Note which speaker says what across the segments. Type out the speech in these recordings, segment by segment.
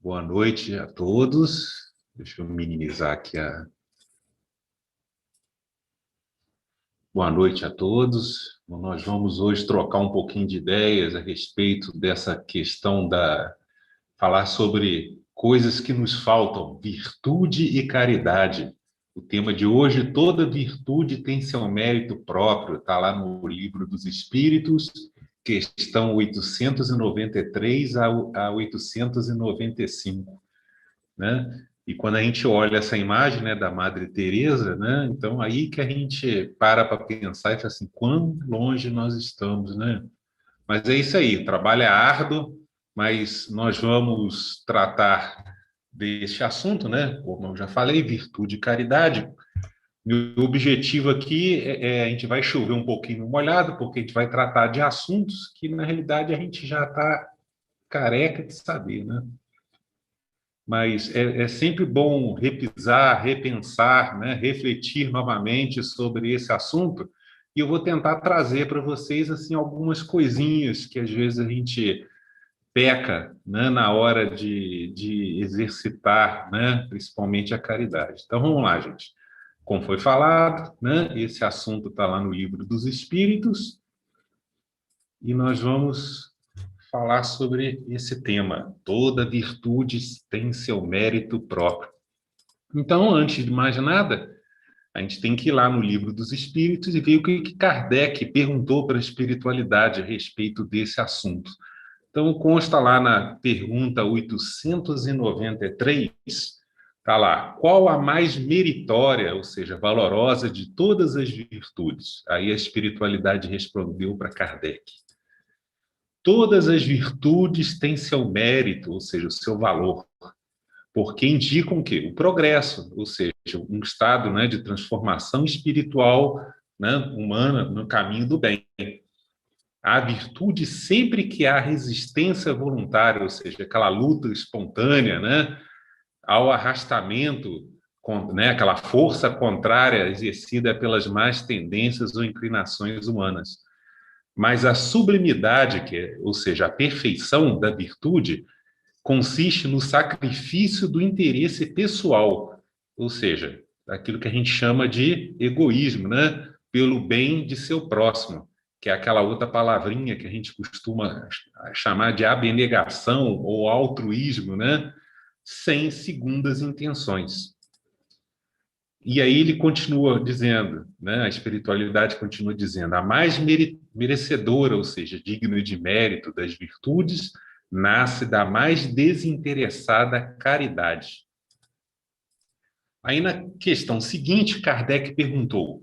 Speaker 1: Boa noite a todos. Deixa eu minimizar aqui a. Boa noite a todos. Bom, nós vamos hoje trocar um pouquinho de ideias a respeito dessa questão falar sobre coisas que nos faltam, virtude e caridade. O tema de hoje, toda virtude tem seu mérito próprio, está lá no Livro dos Espíritos, questão 893 a 895, né? E quando a gente olha essa imagem, né, da Madre Teresa, né, então aí que a gente para pensar e fala assim, quão longe nós estamos, né? Mas é isso aí, o trabalho é árduo, mas nós vamos tratar deste assunto, né? Como eu já falei, virtude e caridade. Meu objetivo aqui a gente vai chover um pouquinho no molhado, porque a gente vai tratar de assuntos que, na realidade, a gente já está careca de saber, né? Mas é sempre bom repisar, repensar, né? Refletir novamente sobre esse assunto. E eu vou tentar trazer para vocês assim algumas coisinhas que às vezes a gente peca, né, na hora de exercitar, né, principalmente a caridade. Então vamos lá, gente. Como foi falado, né, esse assunto está lá no Livro dos Espíritos e nós vamos falar sobre esse tema. Toda virtude tem seu mérito próprio. Então, antes de mais nada, a gente tem que ir lá no Livro dos Espíritos e ver o que Kardec perguntou para a espiritualidade a respeito desse assunto. Então, consta lá na pergunta 893, está lá, qual a mais meritória, ou seja, valorosa de todas as virtudes? Aí a espiritualidade respondeu para Kardec. Todas as virtudes têm seu mérito, ou seja, o seu valor, porque indicam o quê? O progresso, ou seja, um estado, né, de transformação espiritual, né, humana no caminho do bem. A virtude, sempre que há resistência voluntária, ou seja, aquela luta espontânea, né, ao arrastamento, né, aquela força contrária exercida pelas más tendências ou inclinações humanas. Mas a sublimidade, ou seja, a perfeição da virtude, consiste no sacrifício do interesse pessoal, ou seja, aquilo que a gente chama de egoísmo, né, pelo bem de seu próximo, que é aquela outra palavrinha que a gente costuma chamar de abnegação ou altruísmo, né? Sem segundas intenções. E aí ele continua dizendo, né? A espiritualidade continua dizendo, a mais merecedora, ou seja, digna de mérito das virtudes, nasce da mais desinteressada caridade. Aí na questão seguinte, Kardec perguntou,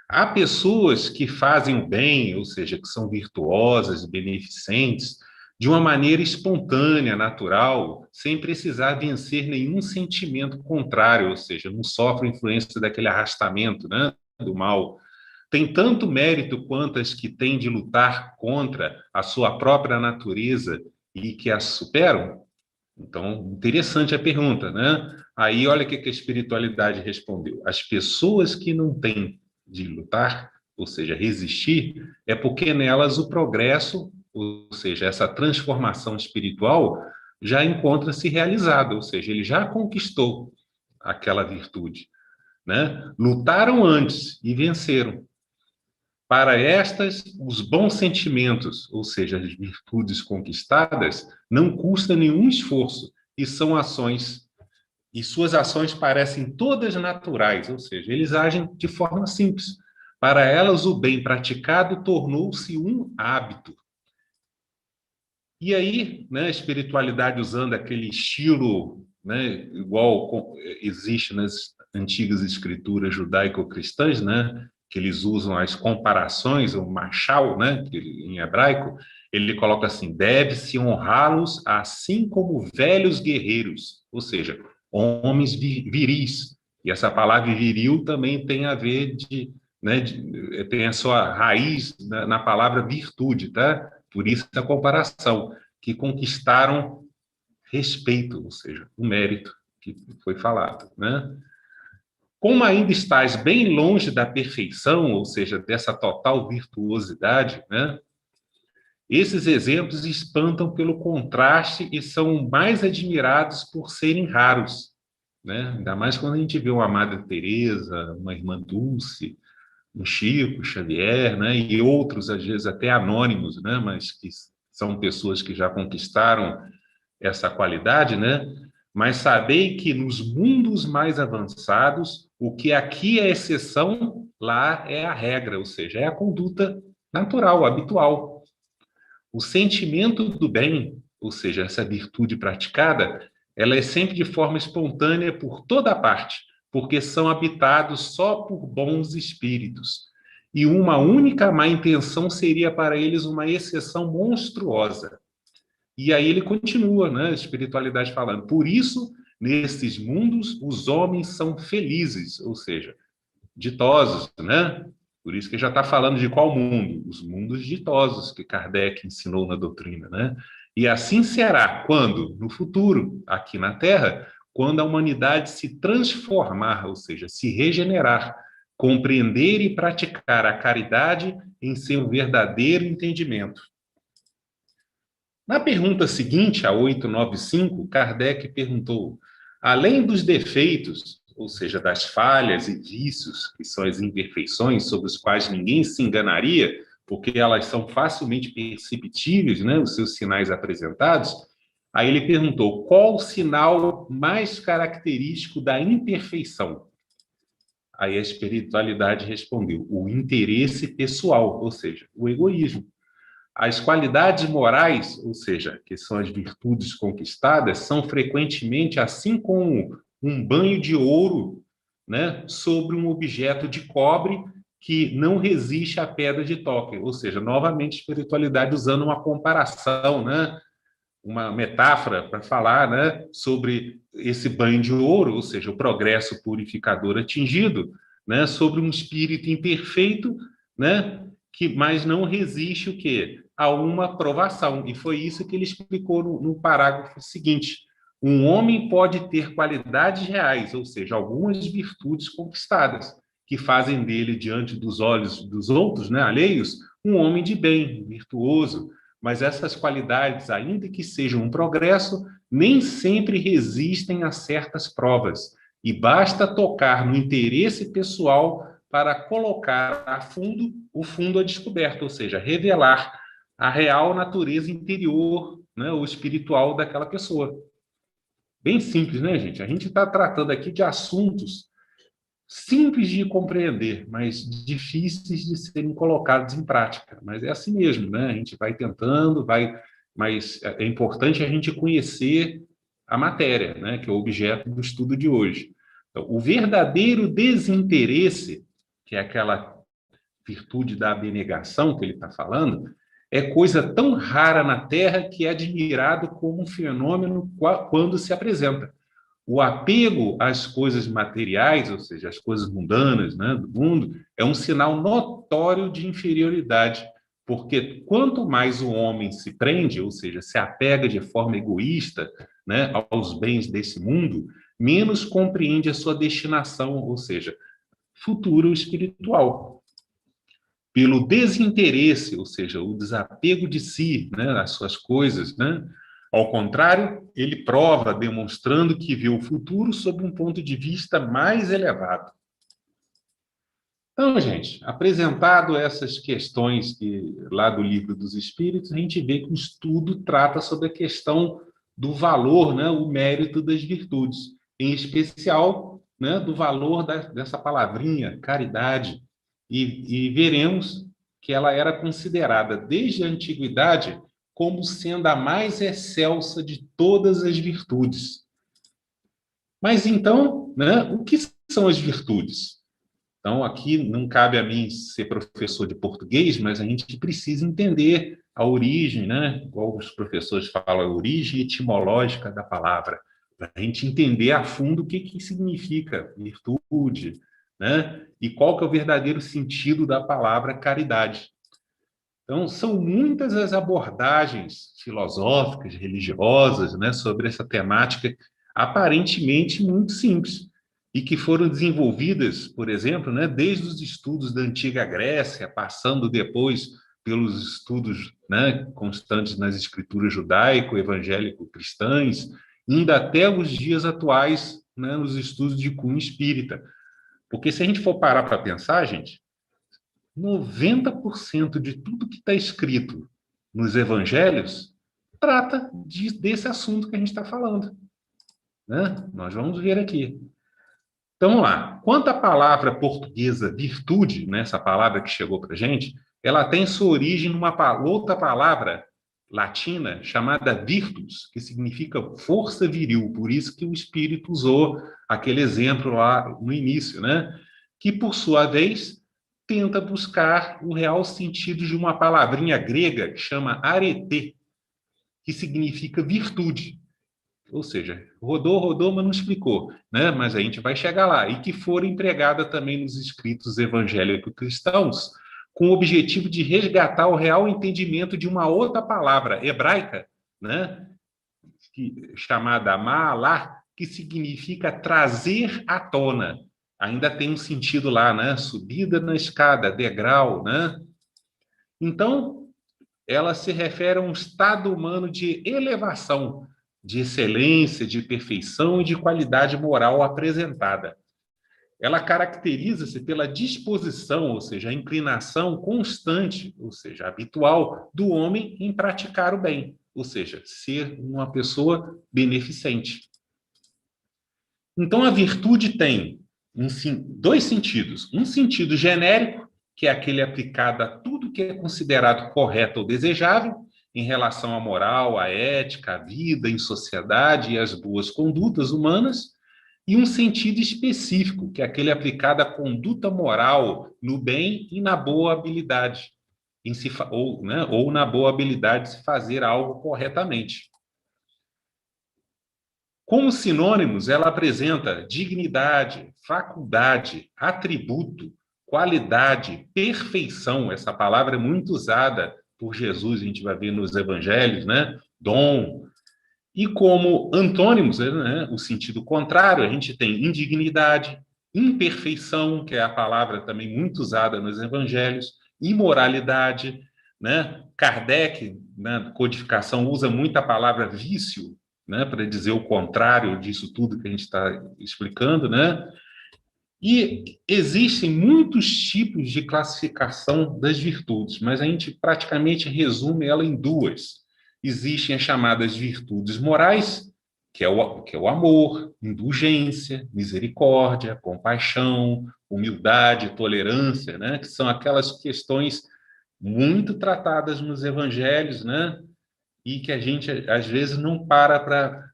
Speaker 1: há pessoas que fazem o bem, ou seja, que são virtuosas, beneficentes, de uma maneira espontânea, natural, sem precisar vencer nenhum sentimento contrário, ou seja, não sofre influência daquele arrastamento, né, do mal. Tem tanto mérito quanto as que têm de lutar contra a sua própria natureza e que a superam? Então, interessante a pergunta, né? Aí, olha o que a espiritualidade respondeu. As pessoas que não têm de lutar, ou seja, resistir, é porque nelas o progresso, ou seja, essa transformação espiritual, já encontra-se realizado, ou seja, ele já conquistou aquela virtude, né? Lutaram antes e venceram. Para estas, os bons sentimentos, ou seja, as virtudes conquistadas, não custam nenhum esforço e são ações, e suas ações parecem todas naturais, ou seja, eles agem de forma simples. Para elas, o bem praticado tornou-se um hábito. E aí, né, a espiritualidade usando aquele estilo, né, igual existe nas antigas escrituras judaico-cristãs, né, que eles usam as comparações, o machal, né, em hebraico, ele coloca assim, deve-se honrá-los assim como velhos guerreiros, ou seja, homens viris. E essa palavra viril também tem a ver tem a sua raiz na palavra virtude, tá? Por isso a comparação, que conquistaram respeito, ou seja, o mérito que foi falado, né? Como ainda estás bem longe da perfeição, ou seja, dessa total virtuosidade, né? Esses exemplos espantam pelo contraste e são mais admirados por serem raros, né? Ainda mais quando a gente vê uma Madre Teresa, uma Irmã Dulce, um Chico Xavier, né? E outros, às vezes, até anônimos, né? Mas que são pessoas que já conquistaram essa qualidade, né? Mas sabei que nos mundos mais avançados, o que aqui é exceção, lá é a regra, ou seja, é a conduta natural, habitual. O sentimento do bem, ou seja, essa virtude praticada, ela é sempre de forma espontânea por toda parte, porque são habitados só por bons espíritos. E uma única má intenção seria para eles uma exceção monstruosa. E aí ele continua, né, a espiritualidade falando. Por isso, nesses mundos, os homens são felizes, ou seja, ditosos, né? Por isso que já está falando de qual mundo? Os mundos ditosos que Kardec ensinou na doutrina, né? E assim será quando, no futuro, aqui na Terra, quando a humanidade se transformar, ou seja, se regenerar, compreender e praticar a caridade em seu verdadeiro entendimento. Na pergunta seguinte, a 895, Kardec perguntou: além dos defeitos, ou seja, das falhas e vícios, que são as imperfeições sobre os quais ninguém se enganaria, porque elas são facilmente perceptíveis, né, os seus sinais apresentados, aí ele perguntou: qual o sinal mais característico da imperfeição? Aí a espiritualidade respondeu: o interesse pessoal, ou seja, o egoísmo. As qualidades morais, ou seja, que são as virtudes conquistadas, são frequentemente assim como um banho de ouro, né, sobre um objeto de cobre que não resiste à pedra de toque. Ou seja, novamente, espiritualidade usando uma comparação, né, uma metáfora para falar, né, sobre esse banho de ouro, ou seja, o progresso purificador atingido, né, sobre um espírito imperfeito, né, que mas não resiste o quê? A uma provação. E foi isso que ele explicou no parágrafo seguinte. Um homem pode ter qualidades reais, ou seja, algumas virtudes conquistadas, que fazem dele, diante dos olhos dos outros, né, alheios, um homem de bem, virtuoso, mas essas qualidades, ainda que sejam um progresso, nem sempre resistem a certas provas, e basta tocar no interesse pessoal para colocar a fundo o fundo à descoberta, ou seja, revelar a real natureza interior, né, ou espiritual daquela pessoa. Bem simples, né, gente? A gente está tratando aqui de assuntos simples de compreender, mas difíceis de serem colocados em prática. Mas é assim mesmo, né? A gente vai tentando, mas é importante a gente conhecer a matéria, né? Que é o objeto do estudo de hoje. Então, o verdadeiro desinteresse, que é aquela virtude da abnegação que ele está falando, é coisa tão rara na Terra que é admirado como um fenômeno quando se apresenta. O apego às coisas materiais, ou seja, às coisas mundanas, né, do mundo, é um sinal notório de inferioridade, porque quanto mais o homem se prende, ou seja, se apega de forma egoísta, né, aos bens desse mundo, menos compreende a sua destinação, ou seja, futuro espiritual. Pelo desinteresse, ou seja, o desapego de si, né, as suas coisas, né? Ao contrário, ele prova, demonstrando que vê o futuro sob um ponto de vista mais elevado. Então, gente, apresentado essas questões lá do Livro dos Espíritos, a gente vê que o estudo trata sobre a questão do valor, né, o mérito das virtudes, em especial, né, do valor dessa palavrinha, caridade, e veremos que ela era considerada desde a antiguidade como sendo a mais excelsa de todas as virtudes. Mas então, né, o que são as virtudes? Então, aqui não cabe a mim ser professor de português, mas a gente precisa entender a origem, né? Igual os professores falam, a origem etimológica da palavra, para a gente entender a fundo o que significa virtude, né? E qual que é o verdadeiro sentido da palavra caridade. Então, são muitas as abordagens filosóficas, religiosas, né, sobre essa temática, aparentemente muito simples, e que foram desenvolvidas, por exemplo, né, desde os estudos da antiga Grécia, passando depois pelos estudos, né, constantes nas escrituras judaico, evangélico, cristãs, indo até os dias atuais, né, nos estudos de cunho espírita. Porque se a gente for parar para pensar, gente, 90% de tudo que está escrito nos evangelhos trata desse assunto que a gente está falando, né? Nós vamos ver aqui. Então, vamos lá. Quanto à palavra portuguesa virtude, né, essa palavra que chegou para a gente, ela tem sua origem numa outra palavra latina chamada virtus, que significa força viril. Por isso que o Espírito usou aquele exemplo lá no início, né? Que, por sua vez, tenta buscar o real sentido de uma palavrinha grega que chama arete, que significa virtude. Ou seja, rodou, mas não explicou, né? Mas a gente vai chegar lá. E que for empregada também nos escritos evangélicos cristãos, com o objetivo de resgatar o real entendimento de uma outra palavra hebraica, né? Chamada ma'alah, que significa trazer à tona. Ainda tem um sentido lá, né? Subida na escada, degrau, né? Então, ela se refere a um estado humano de elevação, de excelência, de perfeição e de qualidade moral apresentada. Ela caracteriza-se pela disposição, ou seja, a inclinação constante, ou seja, habitual do homem em praticar o bem, ou seja, ser uma pessoa beneficente. Então, a virtude tem dois sentidos. Um sentido genérico, que é aquele aplicado a tudo que é considerado correto ou desejável, em relação à moral, à ética, à vida em sociedade e às boas condutas humanas, e um sentido específico, que é aquele aplicado à conduta moral, no bem e na boa habilidade, ou na boa habilidade de se fazer algo corretamente. Como sinônimos, ela apresenta dignidade, faculdade, atributo, qualidade, perfeição. Essa palavra é muito usada por Jesus, a gente vai ver nos evangelhos, né? Dom. E como antônimos, né? O sentido contrário, a gente tem indignidade, imperfeição, que é a palavra também muito usada nos evangelhos, imoralidade, né? Kardec, na codificação, usa muito a palavra vício, né, para dizer o contrário disso tudo que a gente está explicando, né? E existem muitos tipos de classificação das virtudes, mas a gente praticamente resume ela em duas. Existem as chamadas virtudes morais, que é o amor, indulgência, misericórdia, compaixão, humildade, tolerância, né? Que são aquelas questões muito tratadas nos evangelhos, né? E que a gente, às vezes, não para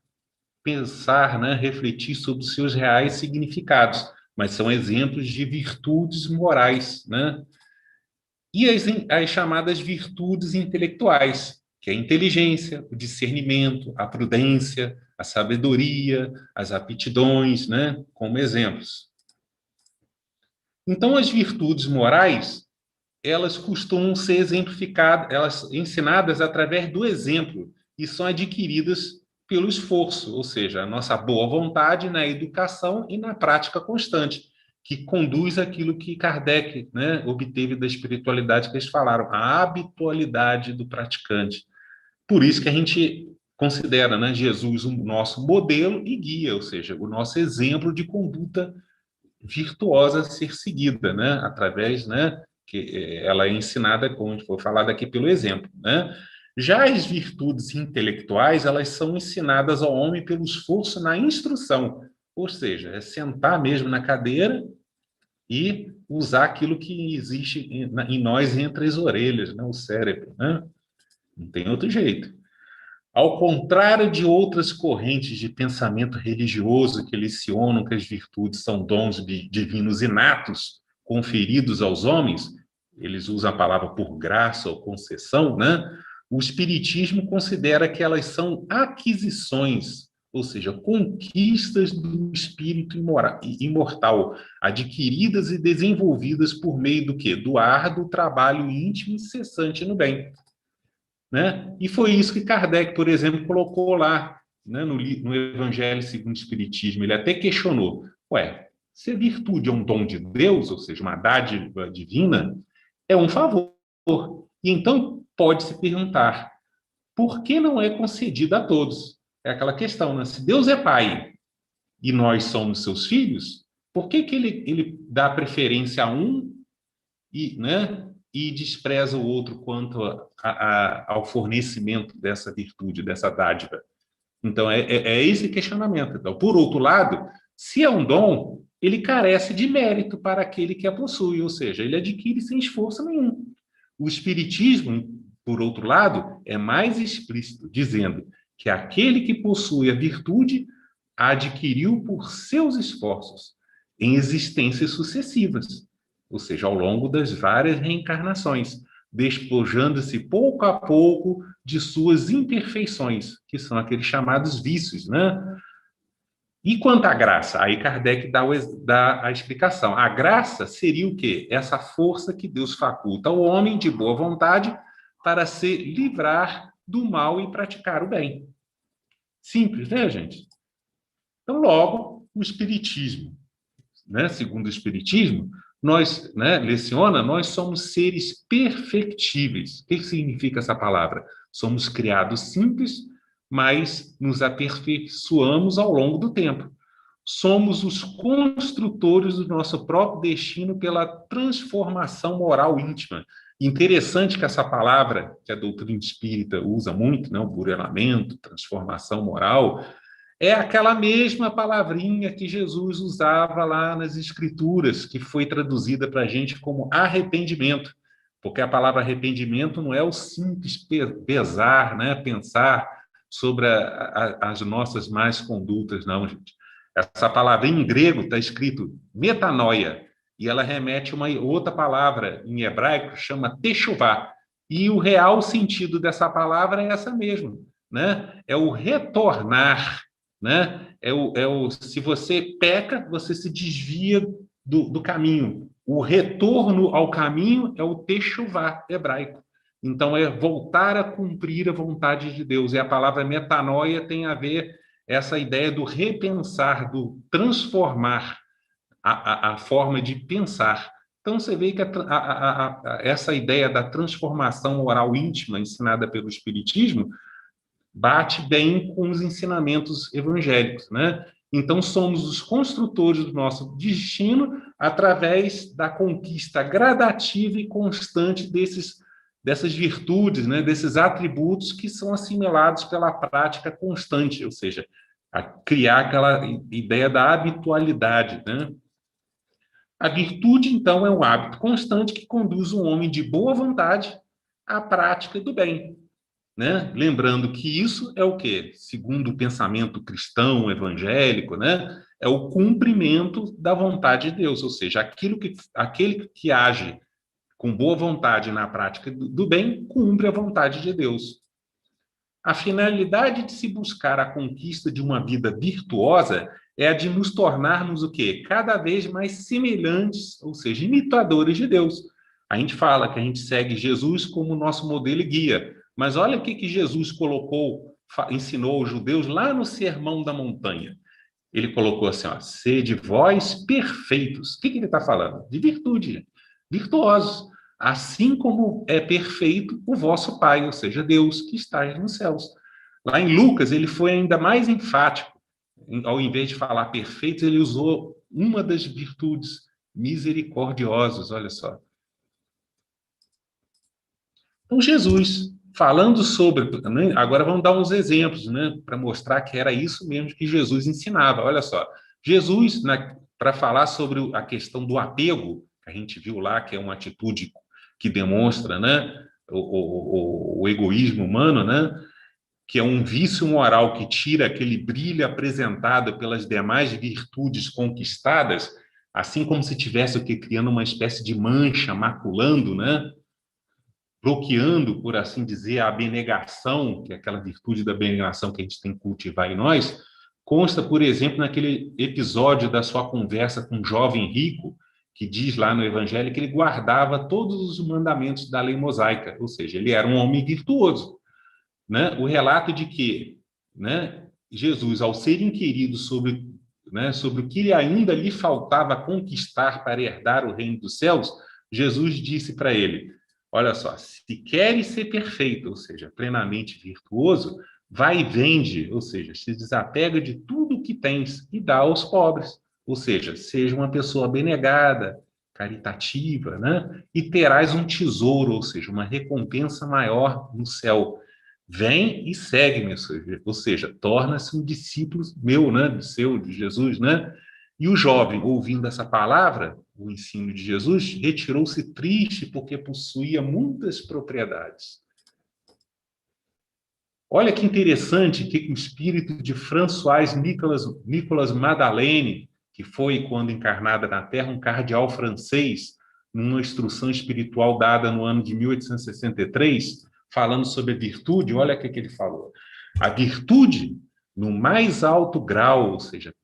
Speaker 1: pensar, né, refletir sobre os seus reais significados, mas são exemplos de virtudes morais, né? E as chamadas virtudes intelectuais, que é a inteligência, o discernimento, a prudência, a sabedoria, as aptidões, né, como exemplos. Então, as virtudes morais, elas costumam ser exemplificadas, elas ensinadas através do exemplo e são adquiridas pelo esforço, ou seja, a nossa boa vontade na educação e na prática constante, que conduz aquilo que Kardec, né, obteve da espiritualidade que eles falaram, a habitualidade do praticante. Por isso que a gente considera, né, Jesus o nosso modelo e guia, ou seja, o nosso exemplo de conduta virtuosa a ser seguida, né, através, né, que ela é ensinada, como foi falado aqui, pelo exemplo, né? Já as virtudes intelectuais, elas são ensinadas ao homem pelo esforço na instrução, ou seja, é sentar mesmo na cadeira e usar aquilo que existe em nós entre as orelhas, né, o cérebro, né? Não tem outro jeito. Ao contrário de outras correntes de pensamento religioso que lecionam que as virtudes são dons divinos inatos conferidos aos homens, eles usam a palavra por graça ou concessão, né? O Espiritismo considera que elas são aquisições, ou seja, conquistas do espírito imortal, adquiridas e desenvolvidas por meio do quê? Do árduo trabalho íntimo e incessante no bem. Né? E foi isso que Kardec, por exemplo, colocou lá, né, no Evangelho segundo o Espiritismo. Ele até questionou, se a virtude é um dom de Deus, ou seja, uma dádiva divina, é um favor. E então pode-se perguntar, por que não é concedida a todos? É aquela questão, né? Se Deus é pai e nós somos seus filhos, por que ele dá preferência a um e despreza o outro quanto ao fornecimento dessa virtude, dessa dádiva? Então, é esse questionamento. Então, por outro lado, se é um dom, ele carece de mérito para aquele que a possui, ou seja, ele adquire sem esforço nenhum. O Espiritismo, por outro lado, é mais explícito, dizendo que aquele que possui a virtude a adquiriu por seus esforços, em existências sucessivas, ou seja, ao longo das várias reencarnações, despojando-se pouco a pouco de suas imperfeições, que são aqueles chamados vícios, né? E quanto à graça? Aí Kardec dá a explicação. A graça seria o quê? Essa força que Deus faculta ao homem de boa vontade para se livrar do mal e praticar o bem. Simples, né, gente? Então, logo, o Espiritismo, né? Segundo o Espiritismo, nós somos seres perfectíveis. O que significa essa palavra? Somos criados simples, mas nos aperfeiçoamos ao longo do tempo. Somos os construtores do nosso próprio destino pela transformação moral íntima. Interessante que essa palavra, que a doutrina espírita usa muito, né, o burelamento, transformação moral, é aquela mesma palavrinha que Jesus usava lá nas Escrituras, que foi traduzida para a gente como arrependimento, porque a palavra arrependimento não é o simples pesar, né, pensar sobre as nossas más condutas, não, gente. Essa palavrinha em grego está escrito metanoia, e ela remete a uma outra palavra em hebraico, chama techuvá, e o real sentido dessa palavra é essa mesma, né? É o retornar, né? Se você peca, você se desvia do caminho. O retorno ao caminho é o techuvá hebraico. Então, é voltar a cumprir a vontade de Deus. E a palavra metanoia tem a ver essa ideia do repensar, do transformar a forma de pensar. Então, você vê que essa ideia da transformação moral íntima ensinada pelo Espiritismo bate bem com os ensinamentos evangélicos, né? Então, somos os construtores do nosso destino através da conquista gradativa e constante dessas virtudes, né? Desses atributos que são assimilados pela prática constante, ou seja, a criar aquela ideia da habitualidade, né? A virtude, então, é um hábito constante que conduz um homem de boa vontade à prática do bem, né? Lembrando que isso é o quê? Segundo o pensamento cristão, evangélico, né? É o cumprimento da vontade de Deus, ou seja, aquele que age com boa vontade na prática do bem, cumpre a vontade de Deus. A finalidade de se buscar a conquista de uma vida virtuosa é a de nos tornarmos o quê? Cada vez mais semelhantes, ou seja, imitadores de Deus. A gente fala que a gente segue Jesus como nosso modelo e guia, mas olha o que Jesus ensinou aos judeus lá no Sermão da Montanha. Ele colocou assim, ó, sede vós perfeitos. O que ele está falando? De virtude, virtuosos. Assim como é perfeito o vosso Pai, ou seja, Deus que está nos céus. Lá em Lucas, ele foi ainda mais enfático. Ao invés de falar perfeitos, ele usou uma das virtudes, misericordiosos, olha só. Então, Jesus, falando sobre... Né, agora vamos dar uns exemplos, né, para mostrar que era isso mesmo que Jesus ensinava. Olha só, Jesus, para falar sobre a questão do apego, que a gente viu lá, que é uma atitude que demonstra, né, o egoísmo humano, né, que é um vício moral que tira aquele brilho apresentado pelas demais virtudes conquistadas, assim como se tivesse o que criando uma espécie de mancha, maculando, né, bloqueando, por assim dizer, a abnegação, que é aquela virtude da abnegação que a gente tem que cultivar em nós, consta, por exemplo, naquele episódio da sua conversa com um jovem rico, que diz lá no Evangelho que ele guardava todos os mandamentos da lei mosaica, ou seja, ele era um homem virtuoso, né? O relato de que, né, Jesus, ao ser inquirido sobre o que ainda lhe faltava conquistar para herdar o reino dos céus, Jesus disse para ele: Olha só, se queres ser perfeito, ou seja, plenamente virtuoso, vai e vende, ou seja, se desapega de tudo que tens e dá aos pobres. Ou seja, seja uma pessoa abnegada, caritativa, né? E terás um tesouro, ou seja, uma recompensa maior no céu. Vem e segue-me, ou seja, torna-se um discípulo meu, né? Seu, de Jesus, né? E o jovem, ouvindo essa palavra, o ensino de Jesus, retirou-se triste porque possuía muitas propriedades. Olha que interessante que o espírito de François Nicolas Madeleine, que foi, quando encarnada na Terra, um cardeal francês, numa instrução espiritual dada no ano de 1863, falando sobre a virtude, olha o que ele falou. A virtude, no mais alto grau, ou seja,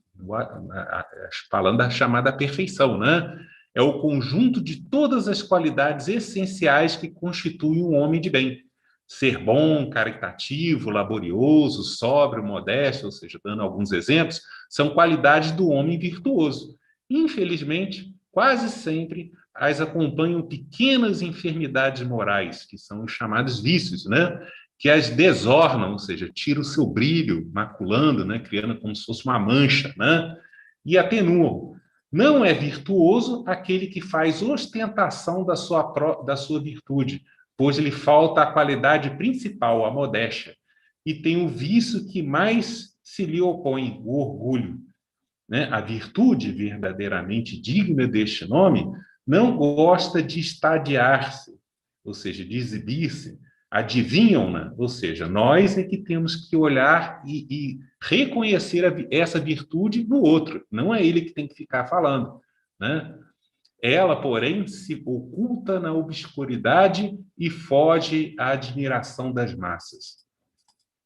Speaker 1: falando da chamada perfeição, né? É o conjunto de todas as qualidades essenciais que constituem um homem de bem. Ser bom, caritativo, laborioso, sóbrio, modesto, ou seja, dando alguns exemplos, são qualidades do homem virtuoso. Infelizmente, quase sempre as acompanham pequenas enfermidades morais, que são os chamados vícios, né? Que as desornam, ou seja, tiram o seu brilho, maculando, né? Criando como se fosse uma mancha, né? E atenuam. Não é virtuoso aquele que faz ostentação da sua virtude, pois lhe falta a qualidade principal, a modéstia, e tem o vício que mais se lhe opõe, o orgulho. Né? A virtude verdadeiramente digna deste nome não gosta de estadiar-se, ou seja, de exibir-se, adivinham-na, ou seja, nós é que temos que olhar e reconhecer essa virtude no outro, não é ele que tem que ficar falando, né? Ela, porém, se oculta na obscuridade e foge à admiração das massas.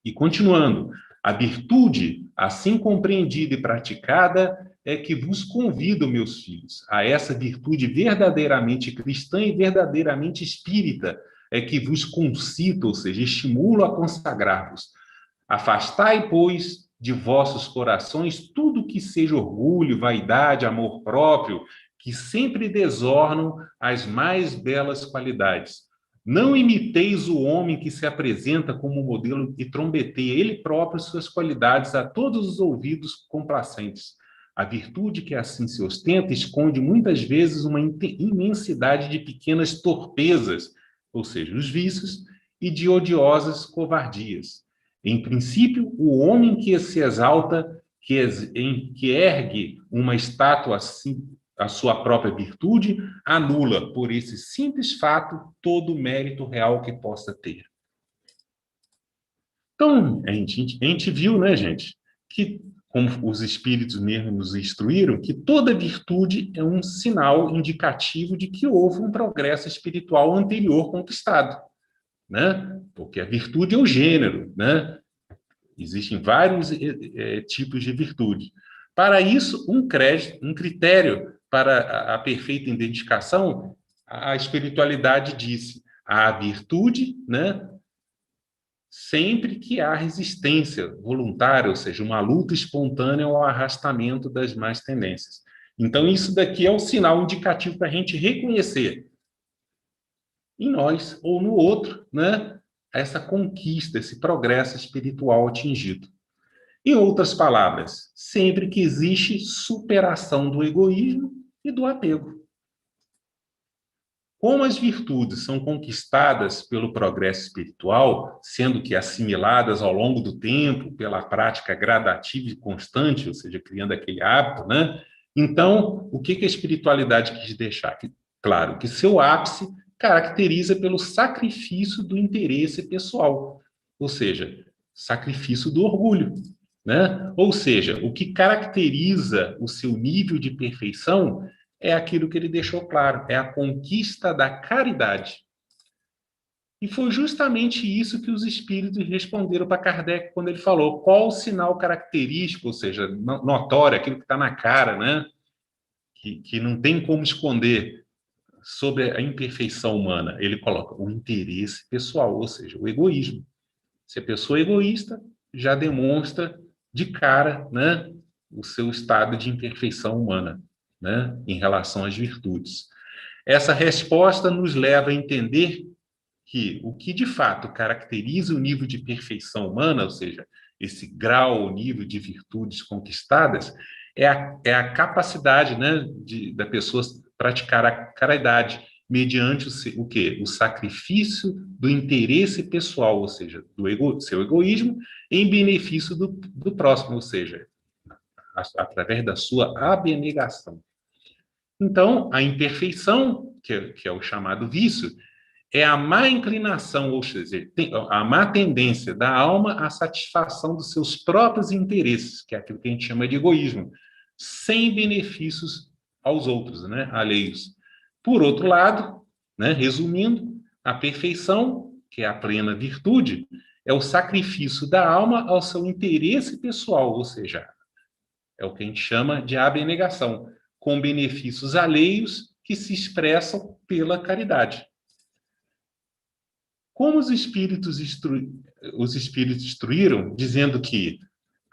Speaker 1: E continuando, a virtude, assim compreendida e praticada, é que vos convido, meus filhos, a essa virtude verdadeiramente cristã e verdadeiramente espírita, é que vos concito, ou seja, estimulo a consagrar-vos. Afastai, pois, de vossos corações tudo que seja orgulho, vaidade, amor próprio, que sempre desornam as mais belas qualidades. Não imiteis o homem que se apresenta como modelo e trombeteia ele próprio suas qualidades a todos os ouvidos complacentes. A virtude que assim se ostenta esconde muitas vezes uma imensidade de pequenas torpezas, ou seja, os vícios, e de odiosas covardias. Em princípio, o homem que se exalta, que ergue uma estátua assim, a sua própria virtude, anula, por esse simples fato, todo o mérito real que possa ter. Então, a gente viu, né, gente, que, como os espíritos mesmo nos instruíram, que toda virtude é um sinal indicativo de que houve um progresso espiritual anterior conquistado, né? Porque a virtude é o gênero, né? Existem vários tipos de virtude. Para isso, um critério para a perfeita identificação, a espiritualidade disse, a virtude, né, sempre que há resistência voluntária, ou seja, uma luta espontânea ao arrastamento das más tendências. Então, isso daqui é um sinal indicativo para a gente reconhecer em nós ou no outro, né, essa conquista, esse progresso espiritual atingido. Em outras palavras, sempre que existe superação do egoísmo e do apego. Como as virtudes são conquistadas pelo progresso espiritual, sendo que assimiladas ao longo do tempo pela prática gradativa e constante, ou seja, criando aquele hábito, né? Então, o que a espiritualidade quis deixar? Claro, que seu ápice caracteriza pelo sacrifício do interesse pessoal, ou seja, sacrifício do orgulho, né? Ou seja, o que caracteriza o seu nível de perfeição é aquilo que ele deixou claro, é a conquista da caridade. E foi justamente isso que os espíritos responderam para Kardec quando ele falou qual o sinal característico, ou seja, notório, aquilo que está na cara, né? Que não tem como esconder sobre a imperfeição humana. Ele coloca o interesse pessoal, ou seja, o egoísmo. Se a pessoa é egoísta, já demonstra de cara, né, o seu estado de imperfeição humana, né, em relação às virtudes. Essa resposta nos leva a entender que o que de fato caracteriza o nível de perfeição humana, ou seja, esse grau ou nível de virtudes conquistadas, é a capacidade, né, da pessoa praticar a caridade mediante o quê? O sacrifício do interesse pessoal, ou seja, seu egoísmo, em benefício do próximo, ou seja, através da sua abnegação. Então, a imperfeição, que é o chamado vício, é a má inclinação, ou seja, a má tendência da alma à satisfação dos seus próprios interesses, que é aquilo que a gente chama de egoísmo, sem benefícios aos outros, né, alheios. Por outro lado, né, resumindo, a perfeição, que é a plena virtude, é o sacrifício da alma ao seu interesse pessoal, ou seja, é o que a gente chama de abnegação, com benefícios alheios que se expressam pela caridade. Como os espíritos instruíram, dizendo que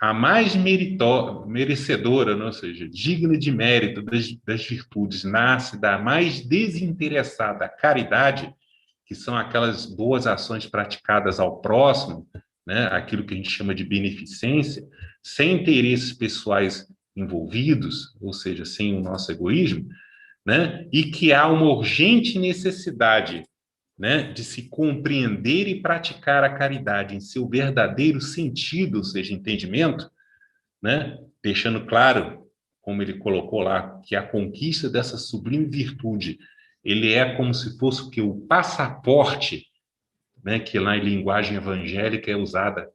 Speaker 1: a mais merecedora, ou seja, digna de mérito das virtudes, nasce da mais desinteressada caridade, que são aquelas boas ações praticadas ao próximo, né, aquilo que a gente chama de beneficência, sem interesses pessoais envolvidos, ou seja, sem o nosso egoísmo, né, e que há uma urgente necessidade, né, de se compreender e praticar a caridade em seu verdadeiro sentido, ou seja, entendimento, né, deixando claro, como ele colocou lá, que a conquista dessa sublime virtude, ele é como se fosse o que o passaporte, né, que lá em linguagem evangélica é usada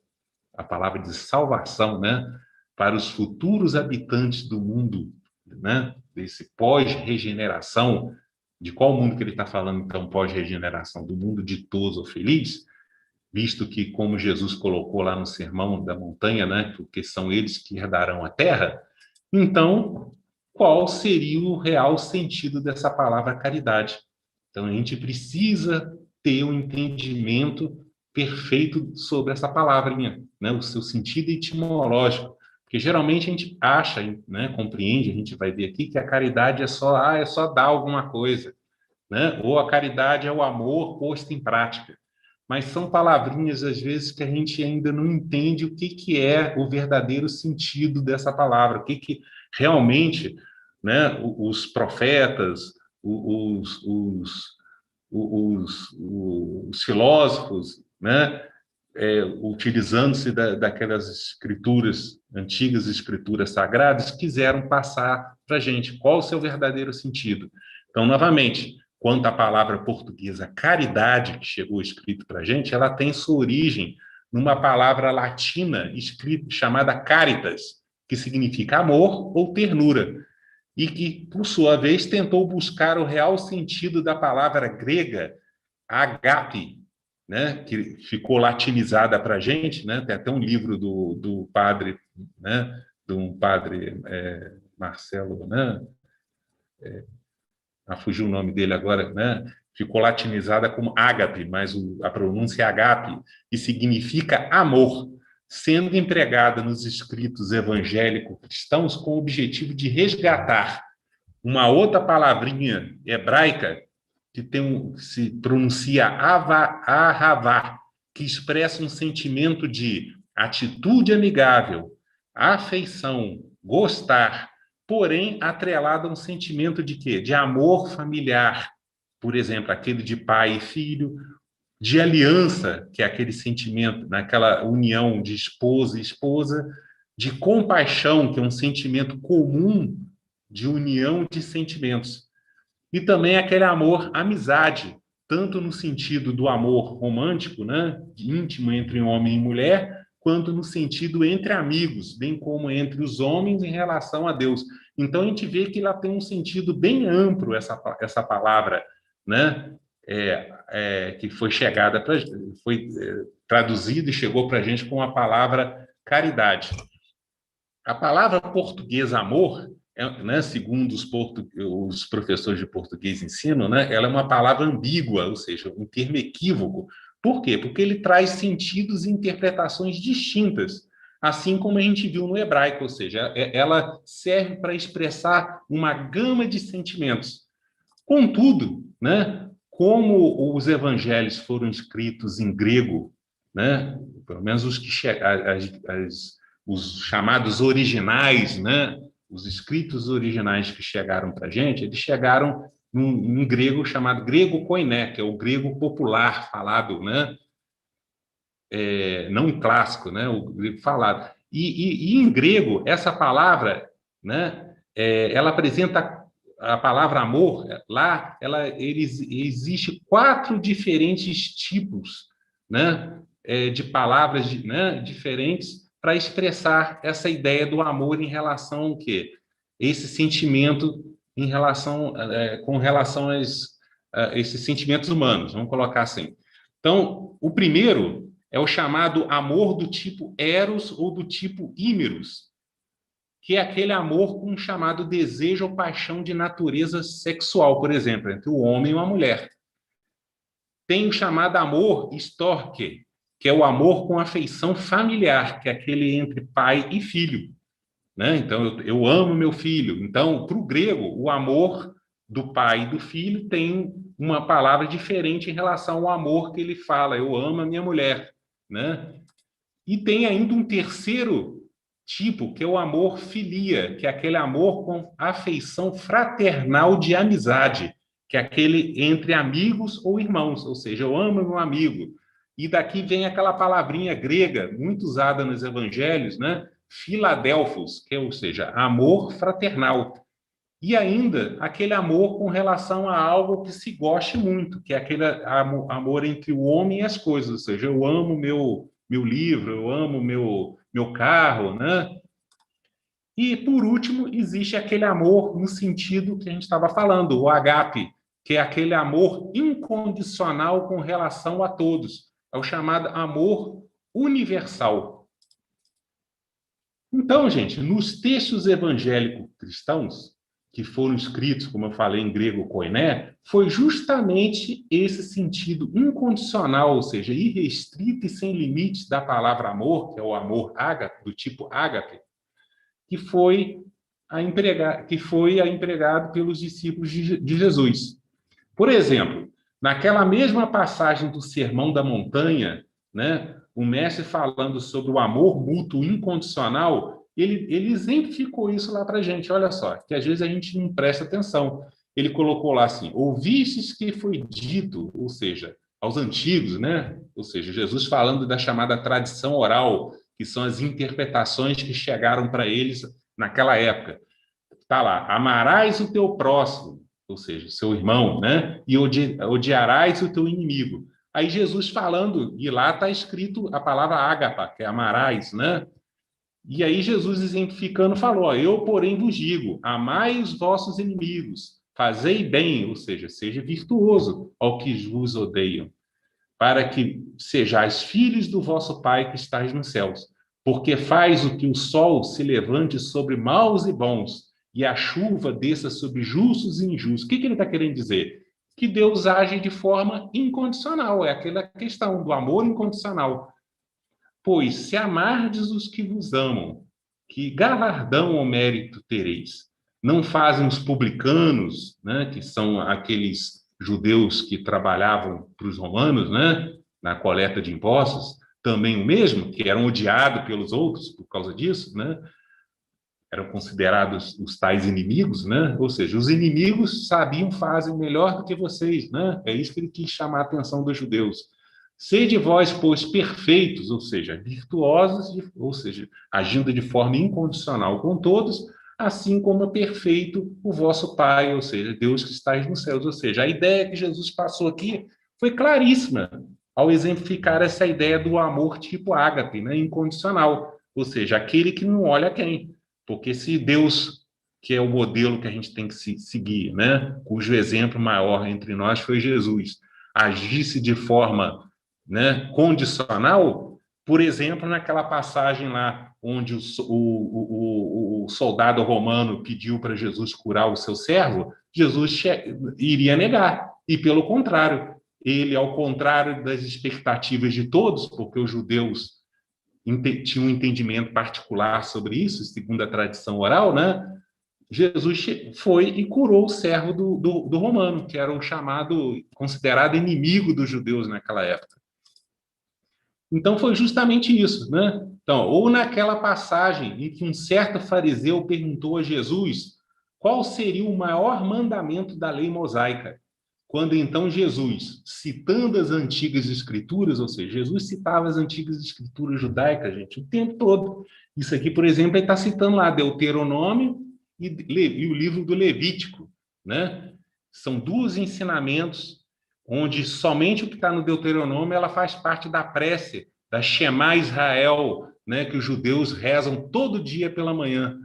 Speaker 1: a palavra de salvação, né, para os futuros habitantes do mundo, né, desse pós-regeneração. De qual mundo que ele está falando, então, pós-regeneração? Do mundo ditoso ou feliz? Visto que, como Jesus colocou lá no Sermão da Montanha, né, porque são eles que herdarão a terra, então, qual seria o real sentido dessa palavra caridade? Então, a gente precisa ter um entendimento perfeito sobre essa palavrinha, né, o seu sentido etimológico. Porque geralmente a gente acha, né, compreende, a gente vai ver aqui que a caridade é só dar alguma coisa, né? Ou a caridade é o amor posto em prática. Mas são palavrinhas, às vezes, que a gente ainda não entende o que é o verdadeiro sentido dessa palavra, o que realmente, né, os profetas, os filósofos, né, utilizando-se daquelas escrituras, antigas escrituras sagradas, quiseram passar para a gente qual o seu verdadeiro sentido. Então, novamente, quanto à palavra portuguesa caridade, que chegou escrito para a gente, ela tem sua origem numa palavra latina chamada caritas, que significa amor ou ternura, e que, por sua vez, tentou buscar o real sentido da palavra grega agape, né, que ficou latinizada para a gente, né, tem até um livro do padre, né, de um padre Marcelo, né, fugiu o nome dele agora, né, ficou latinizada como ágape, mas a pronúncia é agape, e significa amor, sendo empregada nos escritos evangélico-cristãos com o objetivo de resgatar uma outra palavrinha hebraica que se pronuncia ahavá, que expressa um sentimento de atitude amigável, afeição, gostar, porém atrelado a um sentimento de quê? De amor familiar, por exemplo, aquele de pai e filho, de aliança, que é aquele sentimento, naquela união de esposa e esposa, de compaixão, que é um sentimento comum de união de sentimentos. E também aquele amor, amizade, tanto no sentido do amor romântico, né, íntimo entre homem e mulher, quanto no sentido entre amigos, bem como entre os homens em relação a Deus. Então a gente vê que ela tem um sentido bem amplo, essa palavra, né, que foi traduzida e chegou para a gente com a palavra caridade. A palavra portuguesa amor, né, segundo os professores de português ensinam, né, ela é uma palavra ambígua, ou seja, um termo equívoco. Por quê? Porque ele traz sentidos e interpretações distintas, assim como a gente viu no hebraico, ou seja, ela serve para expressar uma gama de sentimentos. Contudo, né, como os evangelhos foram escritos em grego, né, pelo menos os que os chamados originais, né, os escritos originais que chegaram para a gente, eles chegaram em grego chamado grego koiné, que é o grego popular falado, né, não clássico, né, o grego falado. E em grego, essa palavra, né, ela apresenta a palavra amor, lá, existe 4 diferentes tipos, né, de palavras, né, diferentes para expressar essa ideia do amor em relação ao quê? Esse sentimento em relação, com relação a esses sentimentos humanos, vamos colocar assim. Então, o primeiro é o chamado amor do tipo eros ou do tipo ímeros, que é aquele amor com um chamado desejo ou paixão de natureza sexual, por exemplo, entre o homem e uma mulher. Tem o chamado amor storge, que é o amor com afeição familiar, que é aquele entre pai e filho. Né? Então, eu amo meu filho. Então, para o grego, o amor do pai e do filho tem uma palavra diferente em relação ao amor que ele fala, eu amo a minha mulher. Né? E tem ainda um terceiro tipo, que é o amor filia, que é aquele amor com afeição fraternal de amizade, que é aquele entre amigos ou irmãos, ou seja, eu amo meu amigo. E daqui vem aquela palavrinha grega, muito usada nos evangelhos, né? Filadelfos, que é, ou seja, amor fraternal. E ainda aquele amor com relação a algo que se goste muito, que é aquele amor entre o homem e as coisas, ou seja, eu amo meu livro, eu amo meu carro, né? E, por último, existe aquele amor no sentido que a gente estava falando, o agape, que é aquele amor incondicional com relação a todos. É o chamado amor universal. Então, gente, nos textos evangélicos cristãos, que foram escritos, como eu falei, em grego koiné, foi justamente esse sentido incondicional, ou seja, irrestrito e sem limites da palavra amor, que é o amor ágape, do tipo ágape, que foi a empregado pelos discípulos de Jesus. Por exemplo, naquela mesma passagem do Sermão da Montanha, né, o mestre falando sobre o amor mútuo incondicional, ele exemplificou isso lá para a gente. Olha só, que às vezes a gente não presta atenção. Ele colocou lá assim: ouvistes que foi dito, ou seja, aos antigos, né? Ou seja, Jesus falando da chamada tradição oral, que são as interpretações que chegaram para eles naquela época. Está lá: amarás o teu próximo, ou seja, seu irmão, né? E odiarás o teu inimigo. Aí Jesus falando, e lá está escrito a palavra ágapa, que é amarás, né? E aí Jesus exemplificando falou: ó, eu, porém, vos digo, amai os vossos inimigos, fazei bem, ou seja, seja virtuoso ao que vos odeiam, para que sejais filhos do vosso Pai que estais nos céus. Porque faz o que o sol se levante sobre maus e bons, e a chuva desça sobre justos e injustos. O que ele está querendo dizer? Que Deus age de forma incondicional, é aquela questão do amor incondicional. Pois se amardes os que vos amam, que galardão ou mérito tereis? Não fazem os publicanos, né, que são aqueles judeus que trabalhavam para os romanos, né, na coleta de impostos, também o mesmo, que eram odiados pelos outros por causa disso, né? Eram considerados os tais inimigos, né? Ou seja, os inimigos sabiam, fazem melhor do que vocês, né? É isso que ele quis chamar a atenção dos judeus. Sede vós, pois, perfeitos, ou seja, virtuosos, ou seja, agindo de forma incondicional com todos, assim como é perfeito o vosso Pai, ou seja, Deus que está nos céus. Ou seja, a ideia que Jesus passou aqui foi claríssima ao exemplificar essa ideia do amor tipo ágape, né, incondicional, ou seja, aquele que não olha quem. Porque se Deus, que é o modelo que a gente tem que seguir, né, cujo exemplo maior entre nós foi Jesus, agisse de forma, né, condicional, por exemplo, naquela passagem lá onde o soldado romano pediu para Jesus curar o seu servo, Jesus iria negar. E pelo contrário, ele, ao contrário das expectativas de todos, porque os judeus tinham um entendimento particular sobre isso, segundo a tradição oral, né? Jesus foi e curou o servo do romano, que era o chamado, considerado inimigo dos judeus naquela época. Então foi justamente isso, né? Então, ou naquela passagem em que um certo fariseu perguntou a Jesus qual seria o maior mandamento da lei mosaica, quando então Jesus, citando as antigas escrituras, ou seja, Jesus citava as antigas escrituras judaicas, gente, o tempo todo. Isso aqui, por exemplo, ele está citando lá Deuteronômio e o livro do Levítico, né? São dois ensinamentos onde somente o que está no Deuteronômio ela faz parte da prece, da Shema Israel, né, que os judeus rezam todo dia pela manhã.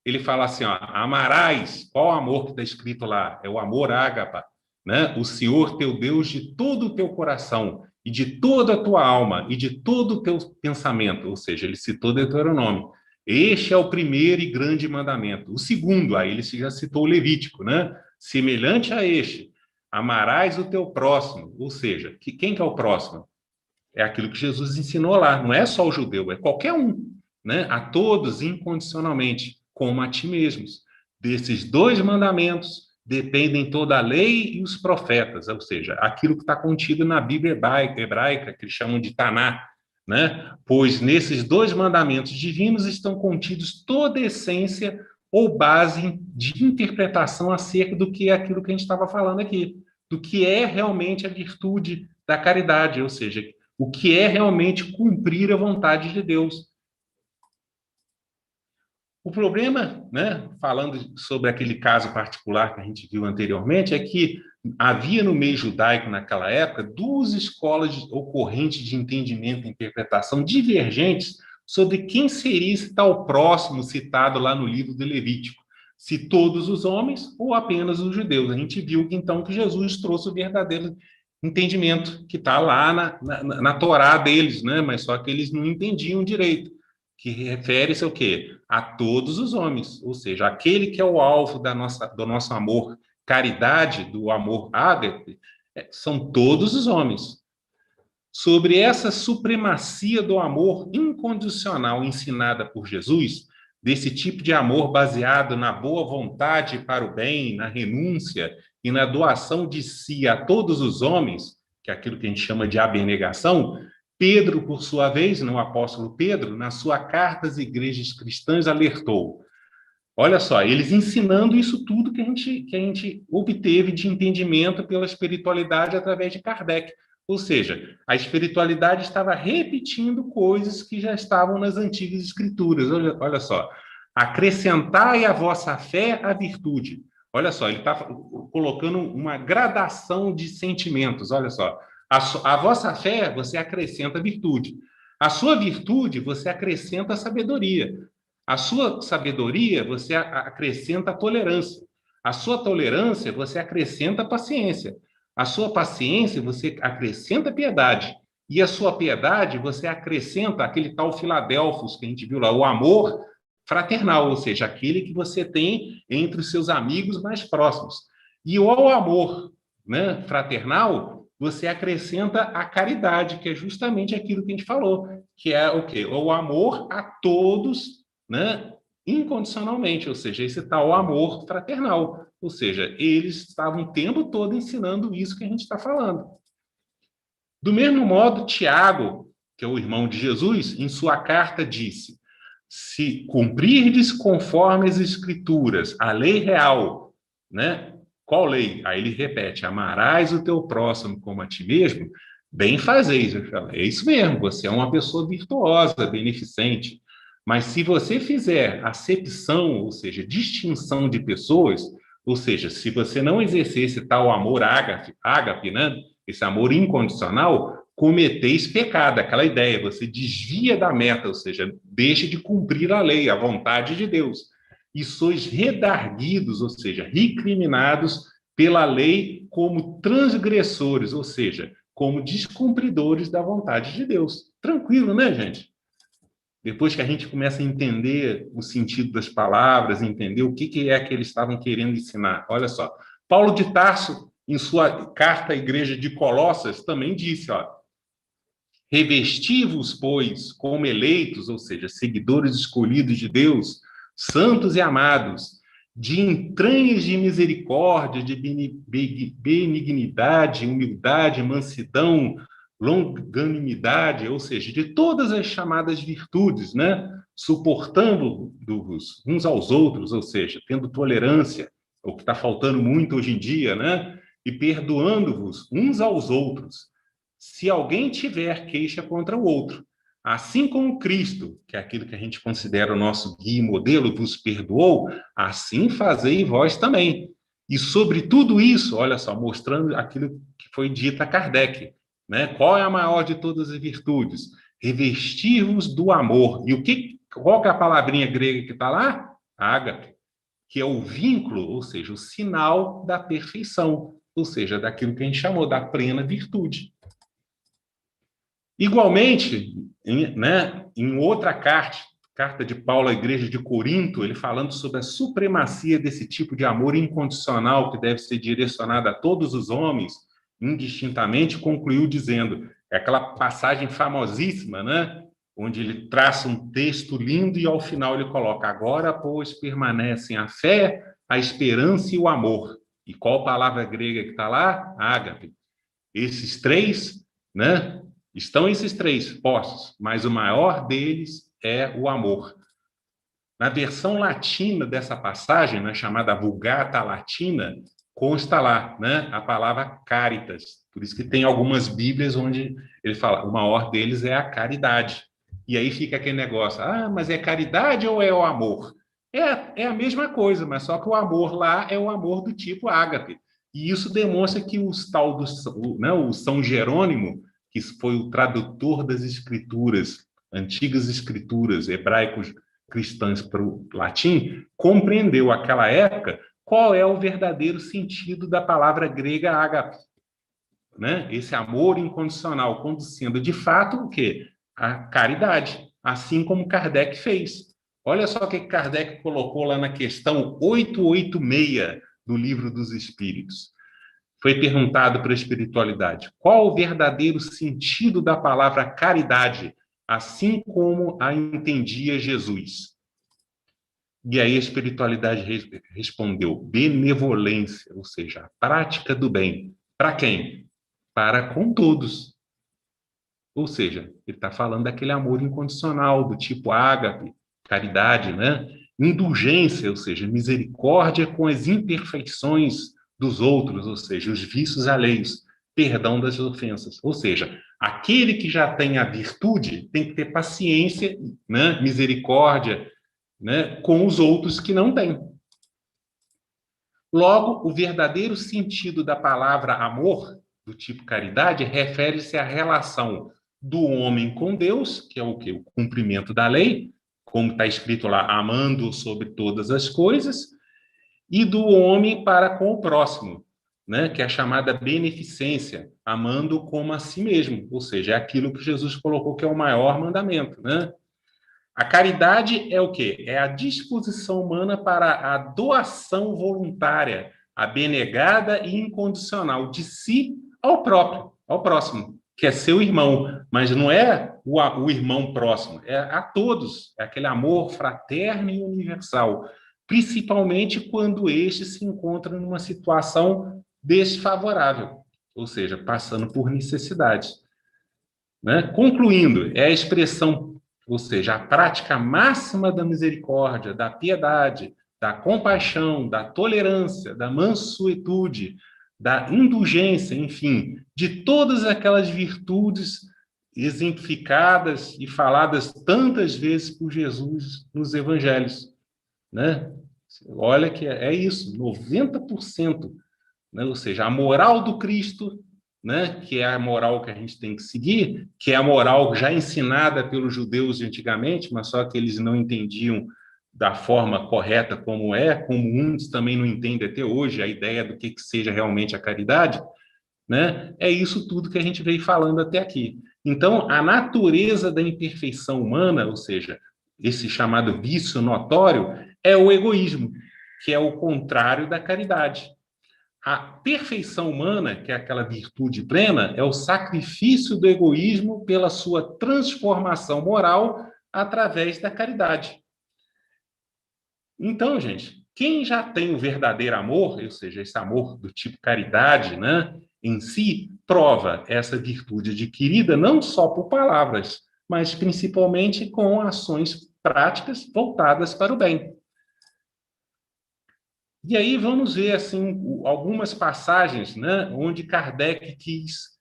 Speaker 1: Ele fala assim, ó, amarás, qual amor que está escrito lá? É o amor ágape, né? O Senhor teu Deus de todo o teu coração e de toda a tua alma e de todo o teu pensamento, ou seja, ele citou Deuteronômio. Este é o primeiro e grande mandamento. O segundo, aí ele já citou o Levítico, né? Semelhante a este, amarás o teu próximo, ou seja, quem que é o próximo? É aquilo que Jesus ensinou lá, não é só o judeu, é qualquer um, né? A todos incondicionalmente, como a ti mesmos. Desses dois mandamentos dependem toda a lei e os profetas, ou seja, aquilo que está contido na Bíblia hebraica, que eles chamam de Taná, né? Pois nesses dois mandamentos divinos estão contidos toda a essência ou base de interpretação acerca do que é aquilo que a gente estava falando aqui, do que é realmente a virtude da caridade, ou seja, o que é realmente cumprir a vontade de Deus. O problema, né, falando sobre aquele caso particular que a gente viu anteriormente, é que havia no meio judaico naquela época duas escolas ocorrentes de entendimento e interpretação divergentes sobre quem seria esse tal próximo citado lá no livro de Levítico, se todos os homens ou apenas os judeus. A gente viu então que Jesus trouxe o verdadeiro entendimento que está lá na Torá deles, né? Mas só que eles não entendiam direito, que refere-se ao quê? A todos os homens, ou seja, aquele que é o alvo do nosso amor, caridade, do amor ágape, são todos os homens. Sobre essa supremacia do amor incondicional ensinada por Jesus, desse tipo de amor baseado na boa vontade para o bem, na renúncia e na doação de si a todos os homens, que é aquilo que a gente chama de abnegação, Pedro, por sua vez, no apóstolo Pedro, na sua carta às igrejas cristãs, alertou. Olha só, eles ensinando isso tudo que a gente obteve de entendimento pela espiritualidade através de Kardec. Ou seja, a espiritualidade estava repetindo coisas que já estavam nas antigas escrituras. Olha só, acrescentai à vossa fé a virtude. Olha só, ele está colocando uma gradação de sentimentos. Olha só, a vossa fé você acrescenta a virtude. A sua virtude você acrescenta a sabedoria. A sua sabedoria, você acrescenta a tolerância. A sua tolerância, você acrescenta a paciência. A sua paciência, você acrescenta a piedade. E a sua piedade, você acrescenta aquele tal Filadelfos que a gente viu lá, o amor fraternal, ou seja, aquele que você tem entre os seus amigos mais próximos. E ao amor, né, fraternal, você acrescenta a caridade, que é justamente aquilo que a gente falou, que é o quê? O amor a todos, né, incondicionalmente, ou seja, esse tal amor fraternal. Ou seja, eles estavam o tempo todo ensinando isso que a gente está falando. Do mesmo modo, Tiago, que é o irmão de Jesus, em sua carta disse: se cumprirdes conforme as escrituras, a lei real, né? Qual lei? Aí ele repete: amarás o teu próximo como a ti mesmo, bem fazeis. Eu falo, é isso mesmo, você é uma pessoa virtuosa, beneficente. Mas se você fizer acepção, ou seja, distinção de pessoas, ou seja, se você não exercer esse tal amor ágape, né? Esse amor incondicional, cometeis pecado, aquela ideia, você desvia da meta, ou seja, deixa de cumprir a lei, a vontade de Deus. E sois redarguidos, ou seja, recriminados pela lei como transgressores, ou seja, como descumpridores da vontade de Deus. Tranquilo, né, gente? Depois que a gente começa a entender o sentido das palavras, entender o que é que eles estavam querendo ensinar. Olha só, Paulo de Tarso, em sua carta à igreja de Colossas, também disse, ó, revesti-vos, pois, como eleitos, ou seja, seguidores escolhidos de Deus, santos e amados, de entranhas de misericórdia, de benignidade, humildade, mansidão, longanimidade, ou seja, de todas as chamadas virtudes, né? Suportando-vos uns aos outros, ou seja, tendo tolerância, o que está faltando muito hoje em dia, né? E perdoando-vos uns aos outros, se alguém tiver queixa contra o outro. Assim como Cristo, que é aquilo que a gente considera o nosso guia e modelo, vos perdoou, assim fazei vós também. E sobre tudo isso, olha só, mostrando aquilo que foi dito a Kardec, né? Qual é a maior de todas as virtudes? Revestir-vos do amor. E qual que é a palavrinha grega que está lá? Ágape, que é o vínculo, ou seja, o sinal da perfeição, ou seja, daquilo que a gente chamou da plena virtude. Igualmente, em outra carta de Paulo à igreja de Corinto, ele falando sobre a supremacia desse tipo de amor incondicional que deve ser direcionado a todos os homens, indistintamente, concluiu dizendo, é aquela passagem famosíssima, né? Onde ele traça um texto lindo e ao final ele coloca, agora, pois, permanecem a fé, a esperança e o amor. E qual palavra grega que está lá? Ágape. Esses três, né? Estão esses três postos, mas o maior deles é o amor. Na versão latina dessa passagem, né, chamada Vulgata Latina, consta lá, né, a palavra caritas. Por isso que tem algumas Bíblias onde ele fala, o maior deles é a caridade. E aí fica aquele negócio, mas é caridade ou é o amor? É a mesma coisa, mas só que o amor lá é o amor do tipo ágape. E isso demonstra que o São Jerônimo, que foi o tradutor das escrituras, antigas escrituras hebraicos cristãs para o latim, compreendeu aquela época qual é o verdadeiro sentido da palavra grega ágape, né? Esse amor incondicional, conduzindo de fato o quê? A caridade, assim como Kardec fez. Olha só o que Kardec colocou lá na questão 886 do Livro dos Espíritos. Foi perguntado para a espiritualidade, qual o verdadeiro sentido da palavra caridade, assim como a entendia Jesus? E aí a espiritualidade respondeu benevolência, ou seja, a prática do bem. Para quem? Para com todos. Ou seja, ele está falando daquele amor incondicional, do tipo ágape, caridade, né? Indulgência, ou seja, misericórdia com as imperfeições dos outros, ou seja, os vícios alheios, perdão das ofensas. Ou seja, aquele que já tem a virtude tem que ter paciência, né? Misericórdia, né? Com os outros que não têm. Logo, o verdadeiro sentido da palavra amor, do tipo caridade, refere-se à relação do homem com Deus, que é o quê? O cumprimento da lei, como está escrito lá, amando sobre todas as coisas, e do homem para com o próximo, né? Que é a chamada beneficência, amando como a si mesmo, ou seja, é aquilo que Jesus colocou que é o maior mandamento, né? A caridade é o quê? É a disposição humana para a doação voluntária, abnegada e incondicional de si ao próprio, ao próximo, que é seu irmão, mas não é o irmão próximo, é a todos, é aquele amor fraterno e universal, principalmente quando este se encontra numa situação desfavorável, ou seja, passando por necessidades. Né? Concluindo, é a expressão, ou seja, a prática máxima da misericórdia, da piedade, da compaixão, da tolerância, da mansuetude, da indulgência, enfim, de todas aquelas virtudes exemplificadas e faladas tantas vezes por Jesus nos evangelhos, né? Olha que é isso, 90%, né? Ou seja, a moral do Cristo, né? Que é a moral que a gente tem que seguir, que é a moral já ensinada pelos judeus antigamente, mas só que eles não entendiam da forma correta como muitos também não entendem até hoje a ideia do que seja realmente a caridade, né? É isso tudo que a gente veio falando até aqui. Então, a natureza da imperfeição humana, ou seja, esse chamado vício notório, é o egoísmo, que é o contrário da caridade. A perfeição humana, que é aquela virtude plena, é o sacrifício do egoísmo pela sua transformação moral através da caridade. Então, gente, Quem já tem o verdadeiro amor, ou seja, esse amor do tipo caridade, né, em si, prova essa virtude adquirida não só por palavras, mas principalmente com ações práticas voltadas para o bem. E aí vamos ver assim algumas passagens, né, onde Kardec quis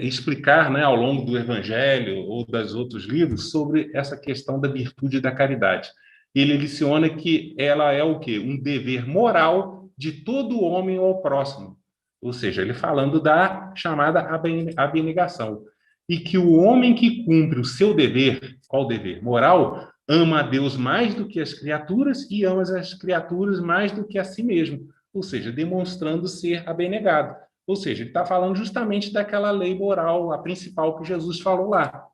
Speaker 1: explicar, né, ao longo do Evangelho ou dos outros livros sobre essa questão da virtude da caridade. Ele adiciona que ela é o quê? Um dever moral de todo homem ao próximo. Ou seja, ele falando da chamada abnegação. E que o homem que cumpre o seu dever, qual dever? Moral, ama a Deus mais do que as criaturas e ama as criaturas mais do que a si mesmo. Ou seja, demonstrando ser abnegado. Ou seja, ele está falando justamente daquela lei moral, a principal que Jesus falou lá.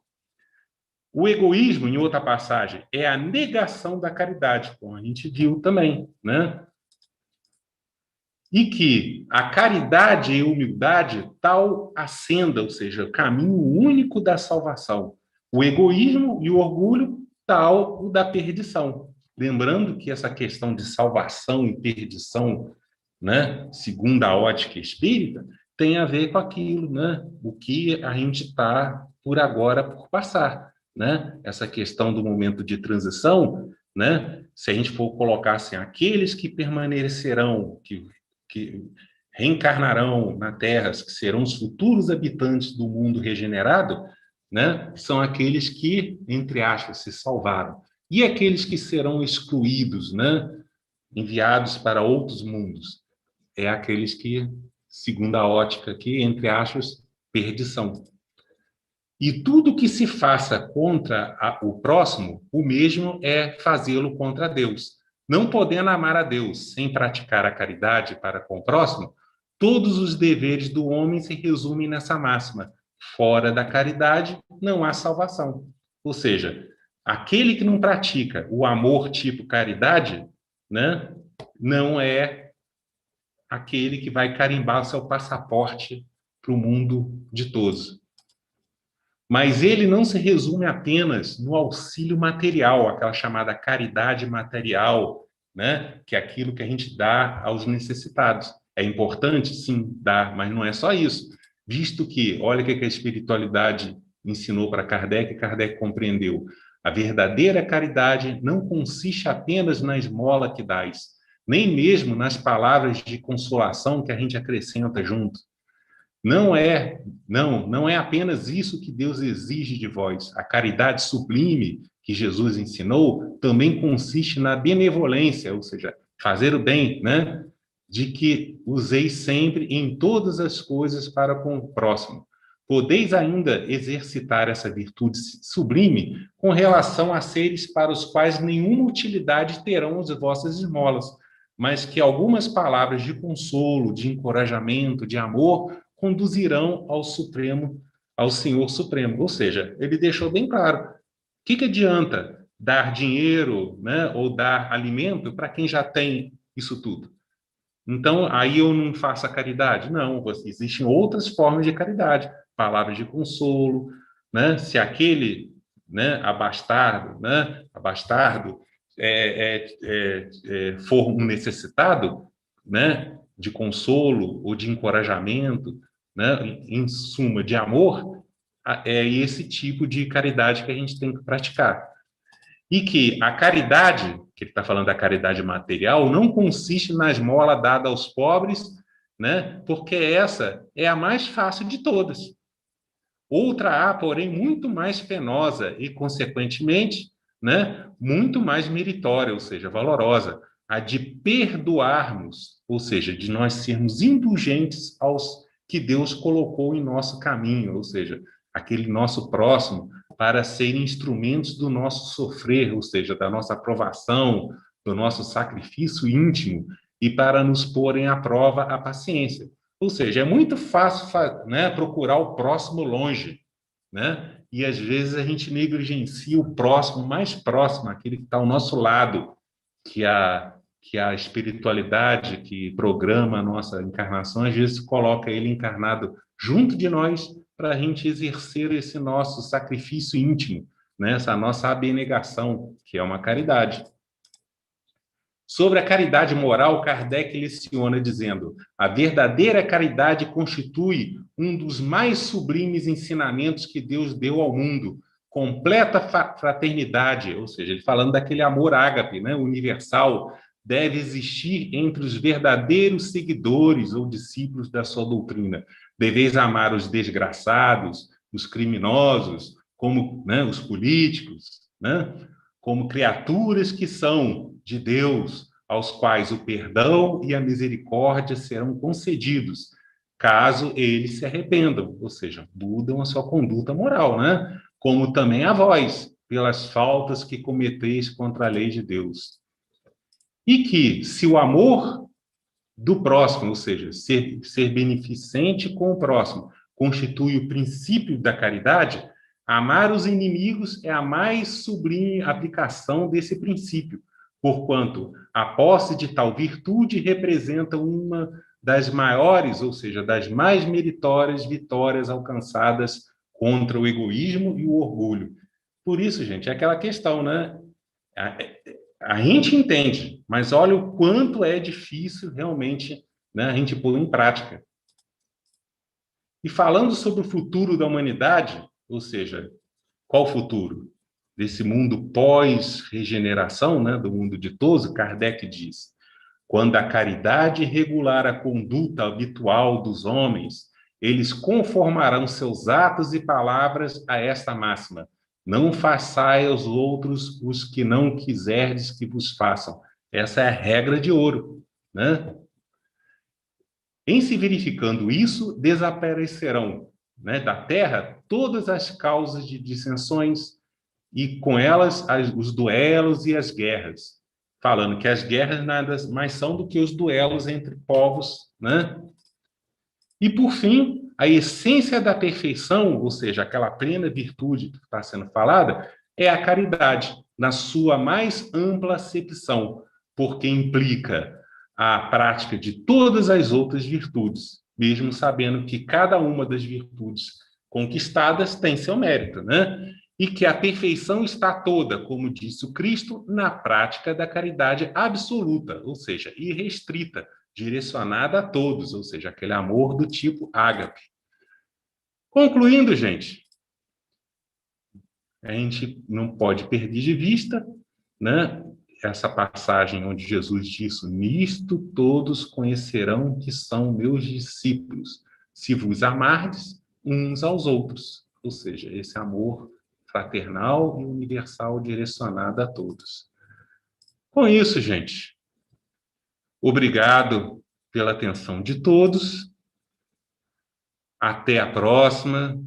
Speaker 1: O egoísmo, em outra passagem, é a negação da caridade, como a gente viu também, né? E que a caridade e a humildade tal a senda, ou seja, o caminho único da salvação. O egoísmo e o orgulho tal o da perdição. Lembrando que essa questão de salvação e perdição, né, segundo a ótica espírita, tem a ver com aquilo, né, o que a gente está por agora por passar, né? Essa questão do momento de transição, né? Se a gente for colocar assim, aqueles que permanecerão, que reencarnarão na Terra, que serão os futuros habitantes do mundo regenerado, né? São aqueles que, entre aspas, se salvaram. E aqueles que serão excluídos, né? Enviados para outros mundos, é aqueles que, segundo a ótica aqui, entre aspas, perdição. E tudo que se faça contra o próximo, o mesmo é fazê-lo contra Deus. Não podendo amar a Deus sem praticar a caridade para com o próximo, todos os deveres do homem se resumem nessa máxima: fora da caridade não há salvação. Ou seja, aquele que não pratica o amor tipo caridade, né, não é aquele que vai carimbar o seu passaporte para o mundo de todos. Mas ele não se resume apenas no auxílio material, aquela chamada caridade material, né? Que é aquilo que a gente dá aos necessitados. É importante, sim, dar, mas não é só isso. Visto que, olha o que a espiritualidade ensinou para Kardec, Kardec compreendeu. A verdadeira caridade não consiste apenas na esmola que dás, nem mesmo nas palavras de consolação que a gente acrescenta junto. Não é apenas isso que Deus exige de vós. A caridade sublime que Jesus ensinou também consiste na benevolência, ou seja, fazer o bem, né? De que useis sempre em todas as coisas para com o próximo. Podeis ainda exercitar essa virtude sublime com relação a seres para os quais nenhuma utilidade terão as vossas esmolas, mas que algumas palavras de consolo, de encorajamento, de amor conduzirão ao Supremo, ao Senhor Supremo. Ou seja, ele deixou bem claro: o que adianta dar dinheiro, né, ou dar alimento para quem já tem isso tudo? Então, aí eu não faço a caridade? Não, existem outras formas de caridade, palavras de consolo, né? Se aquele, né, abastardo for um necessitado, né, de consolo ou de encorajamento, né, em suma, de amor, é esse tipo de caridade que a gente tem que praticar. E que a caridade, que ele está falando da caridade material, não consiste na esmola dada aos pobres, né? Porque essa é a mais fácil de todas. Outra há, porém, muito mais penosa e, consequentemente, né, muito mais meritória, ou seja, valorosa, a de perdoarmos, ou seja, de nós sermos indulgentes aos que Deus colocou em nosso caminho, ou seja, aquele nosso próximo, para serem instrumentos do nosso sofrer, ou seja, da nossa aprovação, do nosso sacrifício íntimo, e para nos porem à prova a paciência. Ou seja, é muito fácil, né, procurar o próximo longe, né? E às vezes a gente negligencia o próximo, mais próximo, aquele que está ao nosso lado, que a espiritualidade que programa a nossa encarnação, às vezes coloca ele encarnado junto de nós para a gente exercer esse nosso sacrifício íntimo, né? Essa nossa abnegação, que é uma caridade. Sobre a caridade moral, Kardec leciona dizendo: a verdadeira caridade constitui um dos mais sublimes ensinamentos que Deus deu ao mundo. Completa fraternidade, ou seja, ele falando daquele amor ágape, né, universal, deve existir entre os verdadeiros seguidores ou discípulos da sua doutrina. Deveis amar os desgraçados, os criminosos, como, né, os políticos, né, como criaturas que são de Deus, aos quais o perdão e a misericórdia serão concedidos, caso eles se arrependam, ou seja, mudam a sua conduta moral, né? Como também a vós, pelas faltas que cometeis contra a lei de Deus. E que, se o amor do próximo, ou seja, ser beneficente com o próximo, constitui o princípio da caridade, amar os inimigos é a mais sublime aplicação desse princípio, porquanto a posse de tal virtude representa uma das maiores, ou seja, das mais meritórias vitórias alcançadas contra o egoísmo e o orgulho. Por isso, gente, é aquela questão, né? A gente entende, mas olha o quanto é difícil realmente, né, a gente pôr em prática. E falando sobre o futuro da humanidade, ou seja, qual o futuro? Desse mundo pós-regeneração, né, do mundo ditoso, Kardec diz: quando a caridade regular a conduta habitual dos homens, eles conformarão seus atos e palavras a esta máxima: não façais aos outros os que não quiserdes que vos façam. Essa é a regra de ouro, né? Em se verificando isso, desaparecerão, né, da Terra todas as causas de dissensões e com elas os duelos e as guerras, falando que as guerras nada mais são do que os duelos entre povos, né? E por fim, a essência da perfeição, ou seja, aquela plena virtude que está sendo falada, é a caridade, na sua mais ampla acepção, porque implica a prática de todas as outras virtudes, mesmo sabendo que cada uma das virtudes conquistadas tem seu mérito, né? E que a perfeição está toda, como disse o Cristo, na prática da caridade absoluta, ou seja, irrestrita, direcionada a todos, ou seja, aquele amor do tipo ágape. Concluindo, gente, a gente não pode perder de vista, né, essa passagem onde Jesus disse: nisto todos conhecerão que são meus discípulos, se vos amardes uns aos outros. Ou seja, esse amor fraternal e universal direcionado a todos. Com isso, gente, obrigado pela atenção de todos. Até a próxima.